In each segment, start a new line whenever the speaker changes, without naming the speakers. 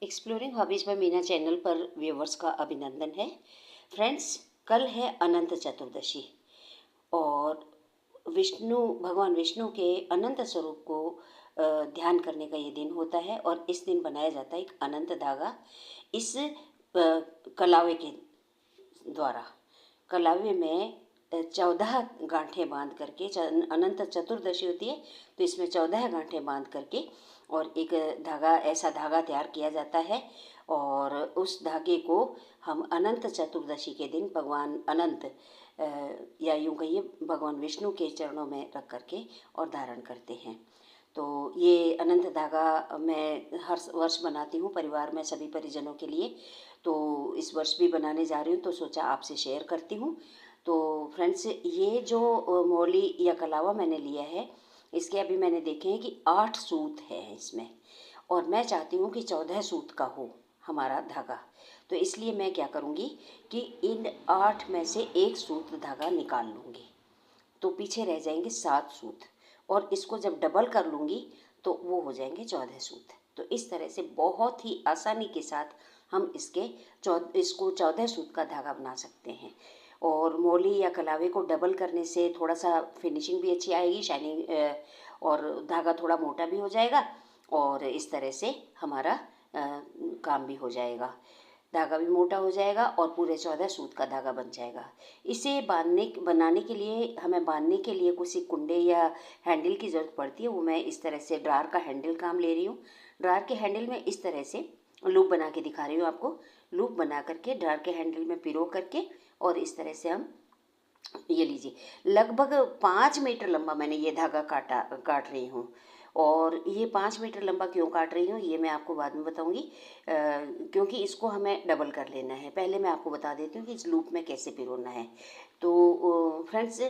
Exploring hobbies by Meena channel पर viewers का अभिनंदन है। फ्रेंड्स, कल है अनंत चतुर्दशी और भगवान विष्णु के अनंत स्वरूप को ध्यान करने का ये दिन होता है और इस दिन बनाया जाता है एक अनंत धागा। इस कलावे के द्वारा कलावे में 14 गांठें बांध करके अनंत चतुर्दशी होती है, तो इसमें 14 गांठें बांध करके और एक ऐसा धागा तैयार किया जाता है और उस धागे को हम अनंत चतुर्दशी के दिन भगवान अनंत या यूँ कहिए भगवान विष्णु के चरणों में रख करके और धारण करते हैं। तो ये अनंत धागा मैं हर वर्ष बनाती हूँ परिवार में सभी परिजनों के लिए। तो इस वर्ष भी बनाने जा रही हूँ, तो सोचा आपसे शेयर करती हूँ। तो फ्रेंड्स, ये जो मोली या कलावा मैंने लिया है, इसके अभी मैंने देखे हैं कि 8 सूत है इसमें और मैं चाहती हूँ कि 14 सूत का हो हमारा धागा। तो इसलिए मैं क्या करूँगी कि इन 8 में से एक सूत धागा निकाल लूँगी, तो पीछे रह जाएंगे 7 सूत और इसको जब डबल कर लूँगी तो वो हो जाएंगे 14 सूत। तो इस तरह से बहुत ही आसानी के साथ हम इसको 14 सूत का धागा बना सकते हैं। और मोली या कलावे को डबल करने से थोड़ा सा फिनिशिंग भी अच्छी आएगी, शाइनिंग, और धागा थोड़ा मोटा भी हो जाएगा और इस तरह से हमारा काम भी हो जाएगा, धागा भी मोटा हो जाएगा और पूरे 14 सूत का धागा बन जाएगा। इसे बनाने के लिए हमें बांधने के लिए किसी कुंडे या हैंडल की ज़रूरत पड़ती है। वो मैं इस तरह से ड्रार का हैंडल काम ले रही हूँ। ड्रार के हैंडल में इस तरह से लूप बना के दिखा रही हूँ आपको। लूप बना करके ड्रार के हैंडल में पिरो करके और इस तरह से हम ये लीजिए लगभग 5 मीटर लंबा मैंने ये धागा काट रही हूँ। और ये 5 मीटर लंबा क्यों काट रही हूँ ये मैं आपको बाद में बताऊँगी, क्योंकि इसको हमें डबल कर लेना है। पहले मैं आपको बता देती हूँ कि इस लूप में कैसे पिरोना है। तो फ्रेंड्स,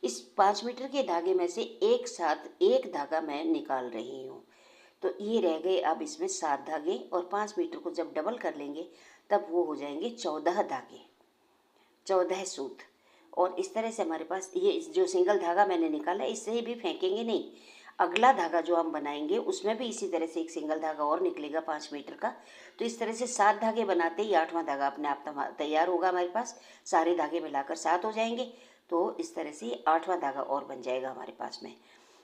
इस 5 मीटर के धागे में से एक साथ एक धागा मैं निकाल रही हूँ। तो ये रह गए अब इसमें 7 धागे और 5 मीटर को जब डबल कर लेंगे तब वो हो जाएंगे 14 धागे, 14 सूत। और इस तरह से हमारे पास ये जो सिंगल धागा मैंने निकाला इससे भी फेंकेंगे नहीं। अगला धागा जो हम बनाएंगे उसमें भी इसी तरह से एक सिंगल धागा और निकलेगा 5 मीटर का। तो इस तरह से 7 धागे बनाते ही 8वां धागा अपने आप तैयार होगा हमारे पास। सारे धागे मिलाकर 7 हो जाएंगे। तो इस तरह से 8वां धागा और बन जाएगा हमारे पास में।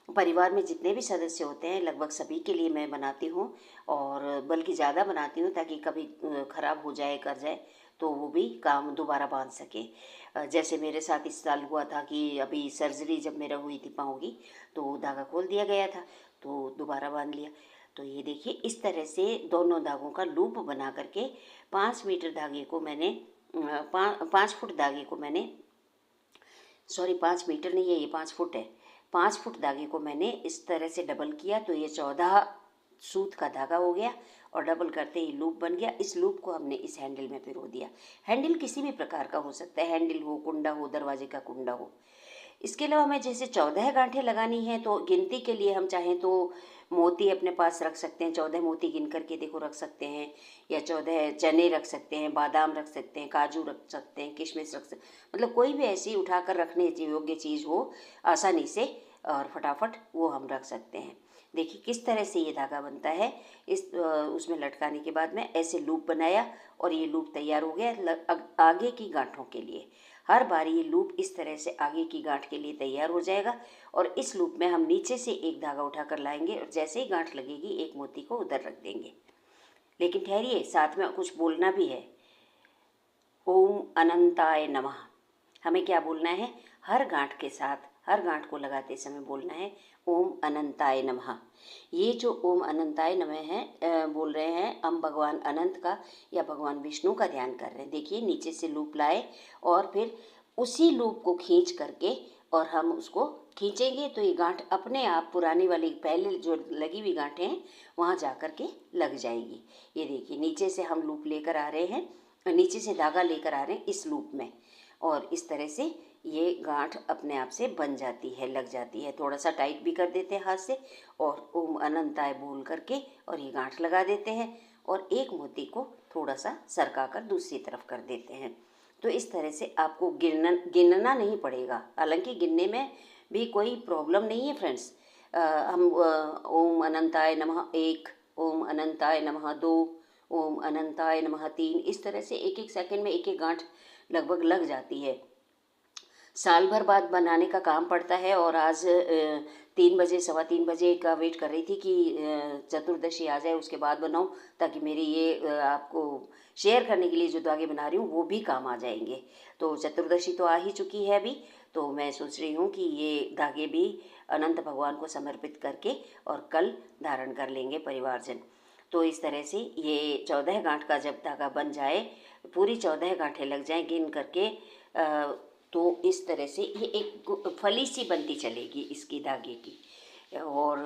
परिवार में जितने भी सदस्य होते हैं लगभग सभी के लिए मैं बनाती हूँ और बल्कि ज़्यादा बनाती हूँ ताकि कभी ख़राब हो जाए कर जाए तो वो भी काम दोबारा बांध सके। जैसे मेरे साथ इस साल हुआ था कि अभी सर्जरी जब मेरा हुई थी पाँव की, तो धागा खोल दिया गया था तो दोबारा बांध लिया। तो ये देखिए इस तरह से दोनों धागों का लूप बना करके 5 मीटर धागे को मैंने 5 फुट धागे को मैंने, सॉरी 5 मीटर नहीं है, ये 5 फुट है। 5 फुट धागे को मैंने इस तरह से डबल किया तो ये 14 सूत का धागा हो गया और डबल करते ही लूप बन गया। इस लूप को हमने इस हैंडल में पिरो दिया। हैंडल किसी भी प्रकार का हो सकता है, हैंडल हो, कुंडा हो, दरवाजे का कुंडा हो। इसके अलावा हमें जैसे 14 गांठें लगानी है तो गिनती के लिए हम चाहें तो मोती अपने पास रख सकते हैं, 14 मोती गिन करके देखो रख सकते हैं, या 14 चने रख सकते हैं, बादाम रख सकते हैं, काजू रख सकते हैं, किशमिश रख सकते हैं। मतलब कोई भी ऐसी उठाकर रखने योग्य चीज़ हो आसानी से और फटाफट वो हम रख सकते हैं। देखिए किस तरह से ये धागा बनता है। उसमें लटकाने के बाद में ऐसे लूप बनाया और ये लूप तैयार हो गया आगे की गांठों के लिए। हर बार ये लूप इस तरह से आगे की गांठ के लिए तैयार हो जाएगा और इस लूप में हम नीचे से एक धागा उठाकर लाएंगे और जैसे ही गांठ लगेगी एक मोती को उधर रख देंगे। लेकिन ठहरिए, साथ में कुछ बोलना भी है। ओम अनंताय नमः। हमें क्या बोलना है? हर गांठ के साथ, हर गांठ को लगाते समय बोलना है ओम अनंताय नमः। ये जो ओम अनंताय नमः है बोल रहे हैं, हम भगवान अनंत का या भगवान विष्णु का ध्यान कर रहे हैं। देखिए नीचे से लूप लाए और फिर उसी लूप को खींच करके और हम उसको खींचेंगे तो ये गांठ अपने आप पुरानी वाली पहले जो लगी हुई गांठें हैं वहाँ जा कर के लग जाएगी। ये देखिए नीचे से हम लूप लेकर आ रहे हैं, नीचे से धागा लेकर आ रहे हैं इस लूप में और इस तरह से ये गांठ अपने आप से बन जाती है, लग जाती है। थोड़ा सा टाइट भी कर देते हैं हाथ से और ओम अनंताय बोल करके और ये गांठ लगा देते हैं और एक मोती को थोड़ा सा सरका कर दूसरी तरफ कर देते हैं। तो इस तरह से आपको गिनना नहीं पड़ेगा। हालांकि गिनने में भी कोई प्रॉब्लम नहीं है फ्रेंड्स। हम ओम अनंताय नमः 1, ओम अनंताय नमः 2, ओम अनंताय नमः 3, इस तरह से एक एक सेकंड में एक एक गांठ लगभग लग जाती है। साल भर बाद बनाने का काम पड़ता है और आज 3 बजे 3:15 का वेट कर रही थी कि चतुर्दशी आ जाए उसके बाद बनाऊं, ताकि मेरे ये आपको शेयर करने के लिए जो धागे बना रही हूँ वो भी काम आ जाएंगे। तो चतुर्दशी तो आ ही चुकी है अभी, तो मैं सोच रही हूँ कि ये धागे भी अनंत भगवान को समर्पित करके और कल धारण कर लेंगे परिवारजन। तो इस तरह से ये 14 गांठ का जब धागा बन जाए, पूरी 14 गांठें लग जाएं गिन करके, तो इस तरह से ये एक फली सी बनती चलेगी इसकी धागे की। और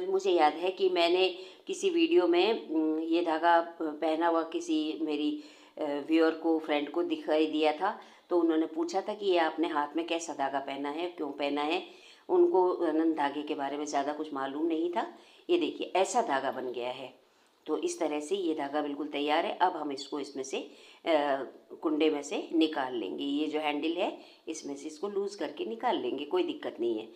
मुझे याद है कि मैंने किसी वीडियो में ये धागा पहना हुआ किसी मेरी व्यूअर को, फ्रेंड को दिखाई दिया था। तो उन्होंने पूछा था कि ये आपने हाथ में कैसा धागा पहना है, क्यों पहना है। उनको अनंत धागे के बारे में ज़्यादा कुछ मालूम नहीं था। ये देखिए ऐसा धागा बन गया है। तो इस तरह से ये धागा बिल्कुल तैयार है। अब हम इसको इसमें से कुंडे में से निकाल लेंगे। ये जो हैंडल है इसमें से इसको लूज़ करके निकाल लेंगे, कोई दिक्कत नहीं है।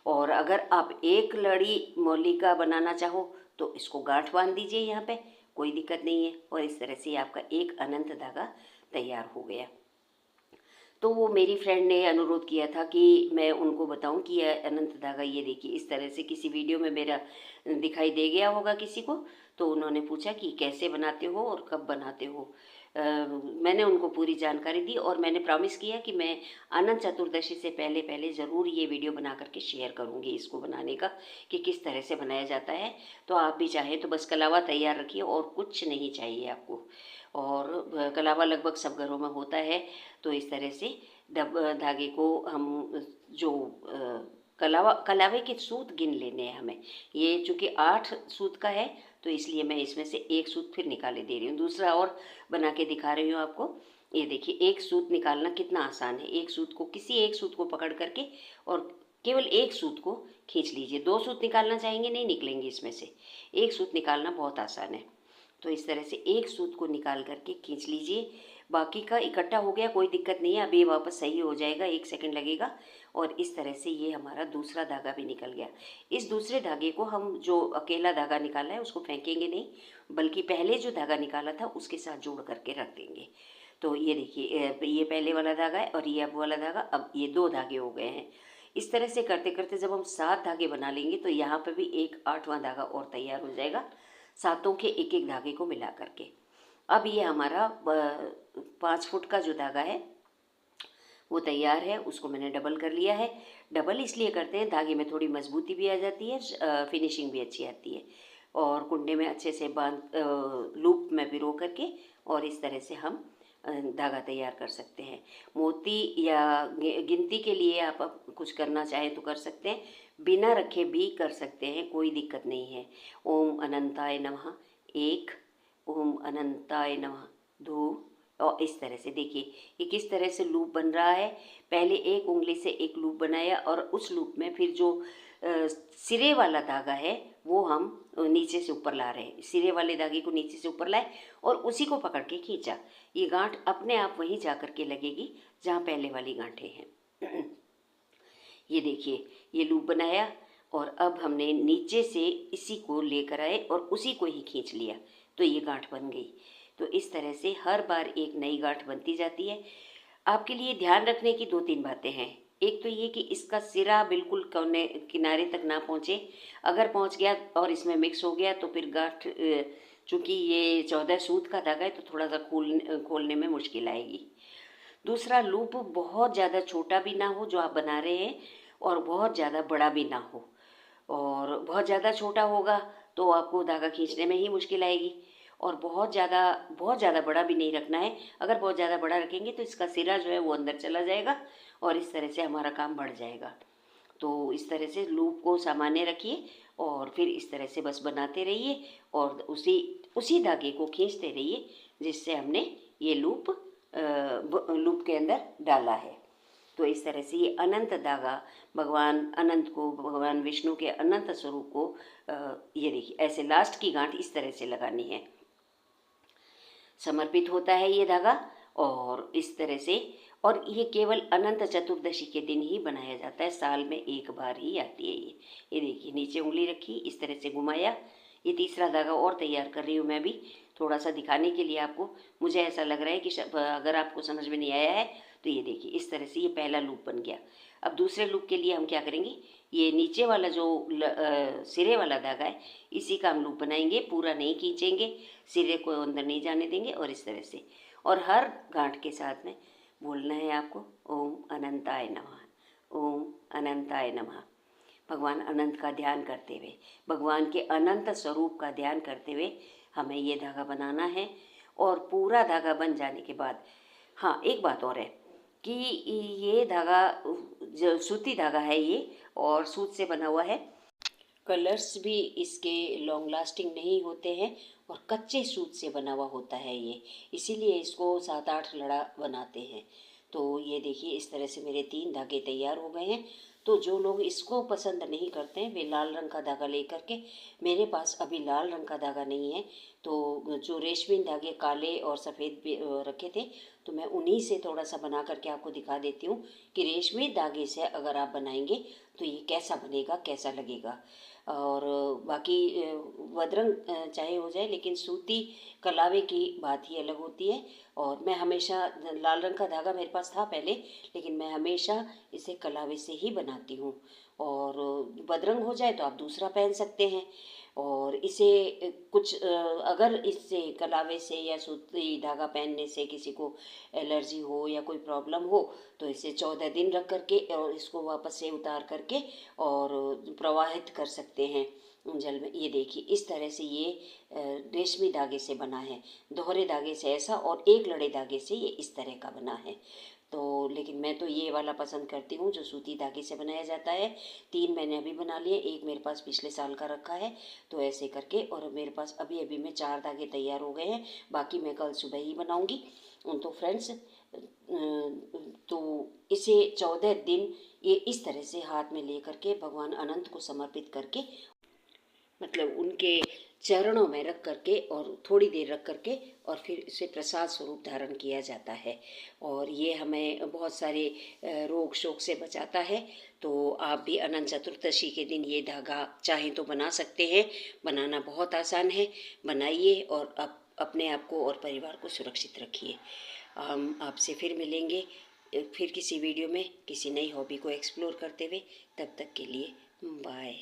और अगर आप एक लड़ी मौली का बनाना चाहो तो इसको गांठ बांध दीजिए यहाँ पे, कोई दिक्कत नहीं है। और इस तरह से आपका एक अनंत धागा तैयार हो गया। तो वो मेरी फ्रेंड ने अनुरोध किया था कि मैं उनको बताऊं कि यह अनंत धागा, ये देखिए इस तरह से किसी वीडियो में मेरा दिखाई दे गया होगा किसी को। तो उन्होंने पूछा कि कैसे बनाते हो और कब बनाते हो। मैंने उनको पूरी जानकारी दी और मैंने प्रॉमिस किया कि मैं अनंत चतुर्दशी से पहले पहले ज़रूर ये वीडियो बना करके शेयर करूँगी इसको बनाने का, कि किस तरह से बनाया जाता है। तो आप भी चाहें तो बस कलावा तैयार रखिए और कुछ नहीं चाहिए आपको। और कलावा लगभग सब घरों में होता है। तो इस तरह से धागे को हम जो कलावे के सूत गिन लेने हैं हमें। ये चूँकि 8 सूत का है तो इसलिए मैं इसमें से एक सूत फिर निकाले दे रही हूँ, दूसरा और बना के दिखा रही हूँ आपको। ये देखिए एक सूत निकालना कितना आसान है। एक सूत को, किसी एक सूत को पकड़ करके और केवल एक सूत को खींच लीजिए। 2 सूत निकालना चाहेंगे नहीं निकलेंगे इसमें से। एक सूत निकालना बहुत आसान है। तो इस तरह से एक सूत को निकाल करके खींच लीजिए। बाकी का इकट्ठा हो गया, कोई दिक्कत नहीं है, अभी वापस सही हो जाएगा, 1 सेकंड लगेगा। और इस तरह से ये हमारा दूसरा धागा भी निकल गया। इस दूसरे धागे को हम जो अकेला धागा निकाला है उसको फेंकेंगे नहीं, बल्कि पहले जो धागा निकाला था उसके साथ जोड़ करके रख देंगे। तो ये देखिए ये पहले वाला धागा है और ये अब वाला धागा, अब ये 2 धागे हो गए हैं। इस तरह से करते करते जब हम 7 धागे बना लेंगे तो यहाँ पर भी एक 8वां धागा और तैयार हो जाएगा, सातों के एक एक धागे को मिला करके। अब ये हमारा 5 फुट का जो धागा है वो तैयार है, उसको मैंने डबल कर लिया है। डबल इसलिए करते हैं, धागे में थोड़ी मजबूती भी आ जाती है, फिनिशिंग भी अच्छी आती है। और कुंडे में अच्छे से बांध लूप में पिरो करके और इस तरह से हम धागा तैयार कर सकते हैं। मोती या गिनती के लिए आप कुछ करना चाहें तो कर सकते हैं, बिना रखे भी कर सकते हैं, कोई दिक्कत नहीं है। ओम अनंताय नमः 1, ओम अनंताय नमः 2। और इस तरह से देखिए कि किस तरह से लूप बन रहा है। पहले एक उंगली से एक लूप बनाया और उस लूप में फिर जो सिरे वाला धागा है वो हम नीचे से ऊपर ला रहे हैं। सिरे वाले धागे को नीचे से ऊपर लाए और उसी को पकड़ के खींचा। ये गांठ अपने आप वहीं जा कर के लगेगी जहाँ पहले वाली गांठें हैं। ये देखिए ये लूप बनाया और अब हमने नीचे से इसी को लेकर आए और उसी को ही खींच लिया, तो ये गांठ बन गई। तो इस तरह से हर बार एक नई गांठ बनती जाती है। आपके लिए ध्यान रखने की 2-3 बातें हैं। एक तो ये कि इसका सिरा बिल्कुल कोने किनारे तक ना पहुँचे। अगर पहुँच गया और इसमें मिक्स हो गया तो फिर गांठ, चूँकि ये 14 सूत का धागा है तो थोड़ा सा खोलने में मुश्किल आएगी। दूसरा, लूप बहुत ज़्यादा छोटा भी ना हो जो आप बना रहे हैं और बहुत ज़्यादा बड़ा भी ना हो। और बहुत ज़्यादा छोटा होगा तो आपको धागा खींचने में ही मुश्किल आएगी। और बहुत ज़्यादा बड़ा भी नहीं रखना है। अगर बहुत ज़्यादा बड़ा रखेंगे तो इसका सिरा जो है वो अंदर चला जाएगा और इस तरह से हमारा काम बढ़ जाएगा। तो इस तरह से लूप को सामान्य रखिए और फिर इस तरह से बस बनाते रहिए और उसी धागे को खींचते रहिए जिससे हमने ये लूप के अंदर डाला है। तो इस तरह से ये अनंत धागा भगवान अनंत को, भगवान विष्णु के अनंत स्वरूप को, ये देखिए ऐसे लास्ट की गांठ इस तरह से लगानी है, समर्पित होता है ये धागा। और इस तरह से, और ये केवल अनंत चतुर्दशी के दिन ही बनाया जाता है, साल में एक बार ही आती है ये देखिए नीचे उंगली रखी, इस तरह से घुमाया। ये तीसरा धागा और तैयार कर रही हूँ मैं भी, थोड़ा सा दिखाने के लिए आपको। मुझे ऐसा लग रहा है कि अगर आपको समझ में नहीं आया है तो ये देखिए, इस तरह से ये पहला लूप बन गया। अब दूसरे लूप के लिए हम क्या करेंगे, ये नीचे वाला जो सिरे वाला धागा है इसी का हम लूप बनाएंगे, पूरा नहीं खींचेंगे, सिरे को अंदर नहीं जाने देंगे, और इस तरह से। और हर गांठ के साथ में बोलना है आपको ओम अनंताय नमः, ओम अनंताय नमः। भगवान अनंत का ध्यान करते हुए, भगवान के अनंत स्वरूप का ध्यान करते हुए हमें ये धागा बनाना है। और पूरा धागा बन जाने के बाद, हाँ एक बात और है कि ये धागा जो सूती धागा है ये, और सूत से बना हुआ है, कलर्स भी इसके लॉन्ग लास्टिंग नहीं होते हैं, और कच्चे सूत से बना हुआ होता है ये, इसीलिए इसको 7-8 लड़ा बनाते हैं। तो ये देखिए, इस तरह से मेरे 3 धागे तैयार हो गए हैं। तो जो लोग इसको पसंद नहीं करते हैं वे लाल रंग का धागा लेकर के, मेरे पास अभी लाल रंग का धागा नहीं है, तो जो रेशमी धागे काले और सफ़ेद भी रखे थे, तो मैं उन्हीं से थोड़ा सा बना करके आपको दिखा देती हूँ कि रेशमी धागे से अगर आप बनाएंगे तो ये कैसा बनेगा, कैसा लगेगा। और बाकी बदरंग चाहे हो जाए, लेकिन सूती कलावे की बात ही अलग होती है। और मैं हमेशा, लाल रंग का धागा मेरे पास था पहले, लेकिन मैं हमेशा इसे कलावे से ही बनाती हूँ। और बदरंग हो जाए तो आप दूसरा पहन सकते हैं। और इसे कुछ अगर इससे कलावे से या सूती धागा पहनने से किसी को एलर्जी हो या कोई प्रॉब्लम हो, तो इसे 14 दिन रख करके और इसको वापस से उतार करके और प्रवाहित कर सकते हैं जल में। ये देखिए, इस तरह से ये रेशमी धागे से बना है, दोहरे धागे से ऐसा, और एक लड़े धागे से ये इस तरह का बना है। तो लेकिन मैं तो ये वाला पसंद करती हूँ जो सूती धागे से बनाया जाता है। 3 मैंने अभी बना लिए, एक मेरे पास पिछले साल का रखा है। तो ऐसे करके, और मेरे पास अभी अभी में 4 धागे तैयार हो गए हैं, बाकी मैं कल सुबह ही बनाऊँगी। तो फ्रेंड्स, तो इसे 14 दिन ये इस तरह से हाथ में ले करके भगवान अनंत को समर्पित करके, मतलब उनके चरणों में रख करके और थोड़ी देर रख करके, और फिर इसे प्रसाद स्वरूप धारण किया जाता है। और ये हमें बहुत सारे रोग शोक से बचाता है। तो आप भी अनंत चतुर्दशी के दिन ये धागा चाहें तो बना सकते हैं। बनाना बहुत आसान है, बनाइए और अपने आप को और परिवार को सुरक्षित रखिए। हम आपसे फिर मिलेंगे, फिर किसी वीडियो में किसी नई हॉबी को एक्सप्लोर करते हुए। तब तक के लिए बाय।